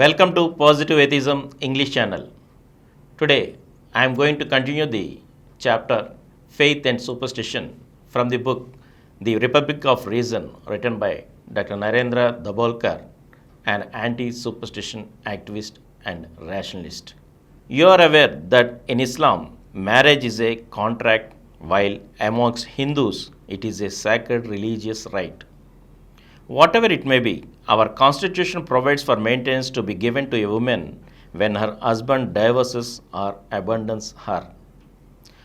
Welcome to Positive Atheism English channel. Today I am going to continue the chapter Faith and Superstition from the book The Republic of Reason written by Dr. Narendra Dabholkar, an anti-superstition activist and rationalist. You are aware that in Islam, marriage is a contract while amongst Hindus it is a sacred religious right. Whatever it may be, our constitution provides for maintenance to be given to a woman when her husband divorces or abandons her.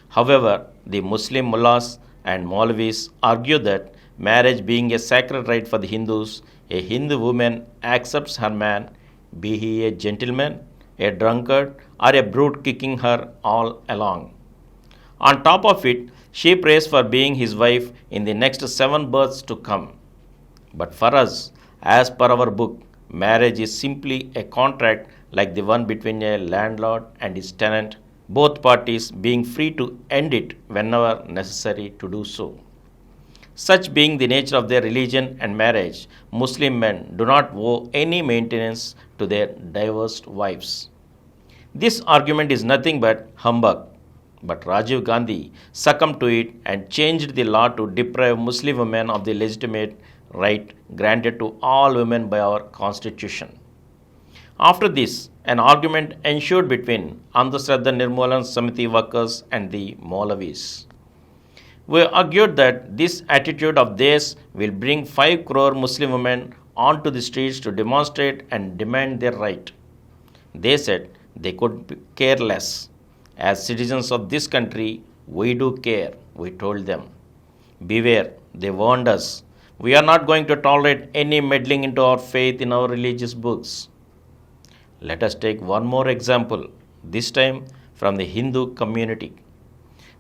However, the Muslim mullahs and Maulvis argue that marriage being a sacred right for the Hindus, a Hindu woman accepts her man, be he a gentleman, a drunkard, or a brute kicking her all along. On top of it, she prays for being his wife in the next 7 births to come. But for us, as per our book, marriage is simply a contract like the one between a landlord and his tenant, both parties being free to end it whenever necessary to do so. Such being the nature of their religion and marriage, Muslim men do not owe any maintenance to their divorced wives. This argument is nothing but humbug. But Rajiv Gandhi succumbed to it and changed the law to deprive Muslim women of the legitimate right granted to all women by our constitution. After this, an argument ensued between Andhashraddha Nirmoolan Samiti workers and the Maulavis. We argued that this attitude of theirs will bring 5 crore Muslim women onto the streets to demonstrate and demand their right. They said they could care less. As citizens of this country, we do care, we told them. Beware, they warned us. We are not going to tolerate any meddling into our faith in our religious books. Let us take one more example, this time from the Hindu community.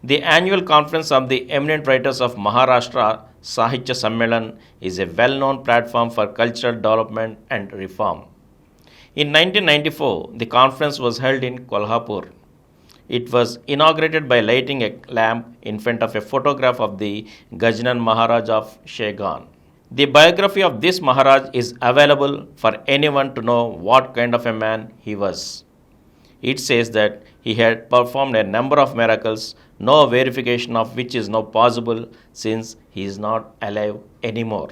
The annual conference of the eminent writers of Maharashtra, Sahitya Sammelan, is a well-known platform for cultural development and reform. In 1994, the conference was held in Kolhapur. It was inaugurated by lighting a lamp in front of a photograph of the Gajanan Maharaj of Shegan. The biography of this Maharaj is available for anyone to know what kind of a man he was. It says that he had performed a number of miracles, no verification of which is now possible since he is not alive anymore.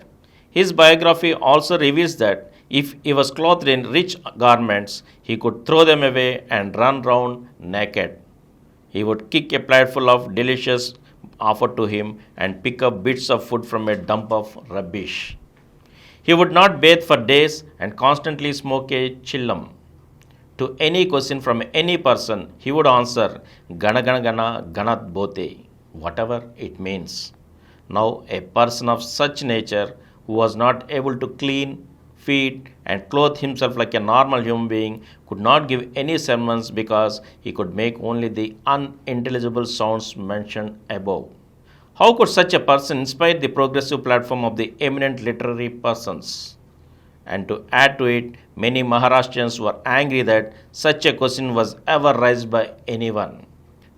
His biography also reveals that if he was clothed in rich garments, he could throw them away and run round naked. He would kick a plateful of delicious offered to him and pick up bits of food from a dump of rubbish. He would not bathe for days and constantly smoke a chillam. To any question from any person, he would answer, Gana Gana Gana Ganat Bote, whatever it means. Now, a person of such nature who was not able to clean, feed, and clothe himself like a normal human being could not give any sermons because he could make only the unintelligible sounds mentioned above. How could such a person inspire the progressive platform of the eminent literary persons? And to add to it, many Maharashtrians were angry that such a question was ever raised by anyone.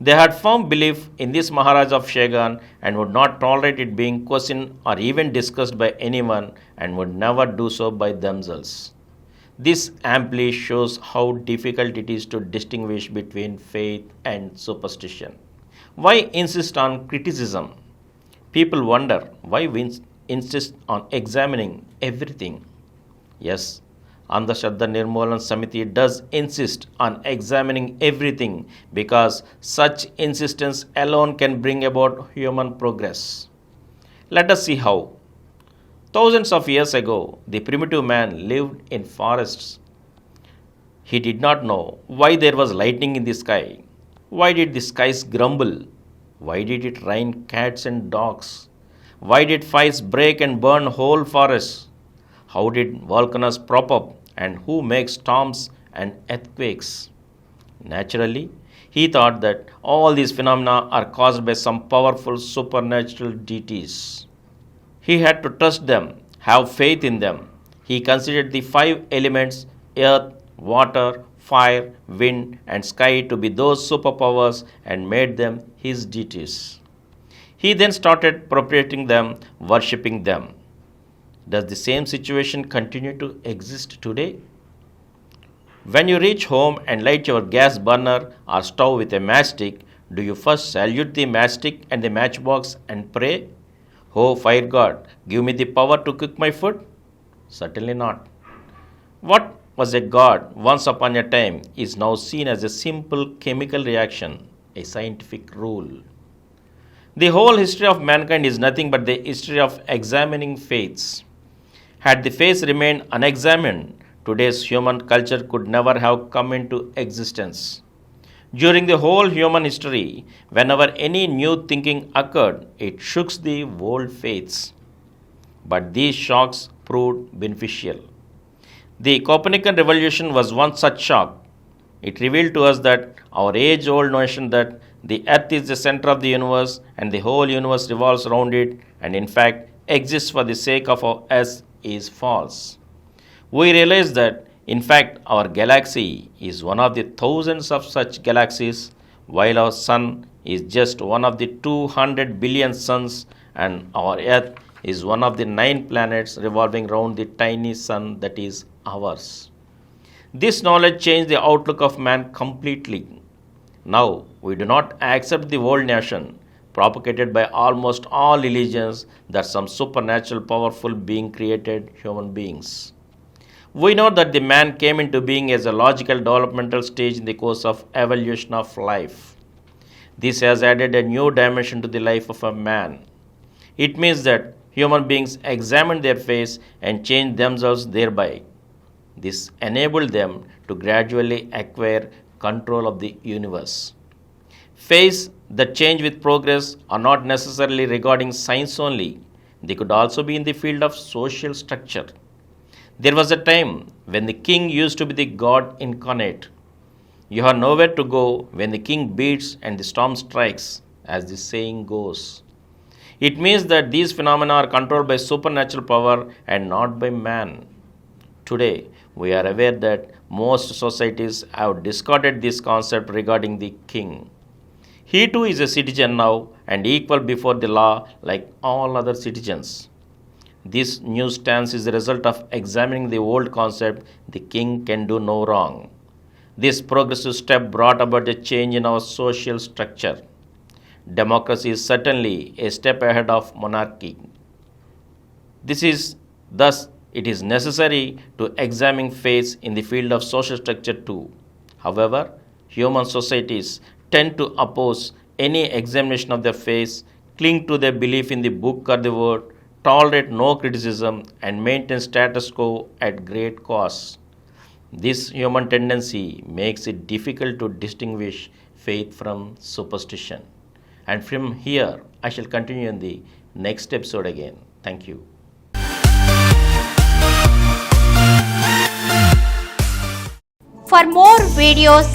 They had firm belief in this Maharaj of Shegan and would not tolerate it being questioned or even discussed by anyone and would never do so by themselves. This amply shows how difficult it is to distinguish between faith and superstition. Why insist on criticism? People wonder why we insist on examining everything. Yes, Andhashraddha Nirmoolan Samiti does insist on examining everything because such insistence alone can bring about human progress. Let us see how. Thousands of years ago, the primitive man lived in forests. He did not know why there was lightning in the sky. Why did the skies grumble? Why did it rain cats and dogs? Why did fires break and burn whole forests? How did volcanoes prop up? And who makes storms and earthquakes? Naturally, he thought that all these phenomena are caused by some powerful supernatural deities. He had to trust them, have faith in them. He considered the 5 elements earth, water, fire, wind, and sky to be those superpowers and made them his deities. He then started appropriating them, worshipping them. Does the same situation continue to exist today? When you reach home and light your gas burner or stove with a matchstick, do you first salute the matchstick and the matchbox and pray, "Oh, fire God, give me the power to cook my food"? Certainly not. What was a god once upon a time is now seen as a simple chemical reaction, a scientific rule. The whole history of mankind is nothing but the history of examining faiths. Had the faiths remained unexamined, today's human culture could never have come into existence. During the whole human history, whenever any new thinking occurred, it shook the old faiths. But these shocks proved beneficial. The Copernican revolution was one such shock. It revealed to us that our age old notion that the earth is the center of the universe and the whole universe revolves around it and in fact exists for the sake of us is false. We realize that in fact our galaxy is one of the thousands of such galaxies while our sun is just one of the 200 billion suns and our earth is one of the 9 planets revolving around the tiny sun that is ours. This knowledge changed the outlook of man completely. Now, we do not accept the old notion propagated by almost all religions that some supernatural powerful being created human beings. We know that the man came into being as a logical developmental stage in the course of evolution of life. This has added a new dimension to the life of a man. It means that human beings examined their face and changed themselves thereby. This enabled them to gradually acquire control of the universe. Faiths that change with progress are not necessarily regarding science only, they could also be in the field of social structure. There was a time when the king used to be the God incarnate. You have nowhere to go when the king beats and the storm strikes, as the saying goes. It means that these phenomena are controlled by supernatural power and not by man. Today, we are aware that most societies have discarded this concept regarding the king. He too is a citizen now and equal before the law like all other citizens. This new stance is the result of examining the old concept, the king can do no wrong. This progressive step brought about a change in our social structure. Democracy is certainly a step ahead of monarchy. Thus it is necessary to examine faiths in the field of social structure too. However, human societies tend to oppose any examination of their faiths, cling to their belief in the book or the word, tolerate no criticism, and maintain status quo at great cost. This human tendency makes it difficult to distinguish faith from superstition. And from here, I shall continue in the next episode again. Thank you. For more videos,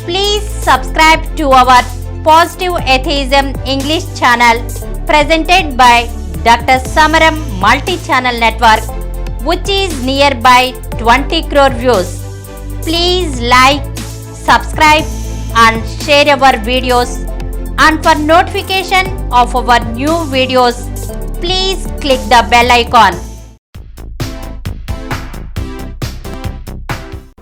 please subscribe to our Positive Atheism English channel presented by Dr. Samaram Multi-Channel Network, which is nearby 20 crore views. Please like, subscribe and share our videos. And for notification of our new videos, please click the bell icon.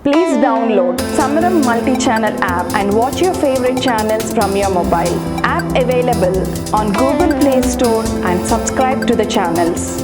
Please download Samaram Multi-Channel app and watch your favorite channels from your mobile. App available on Google Play Store and subscribe to the channels.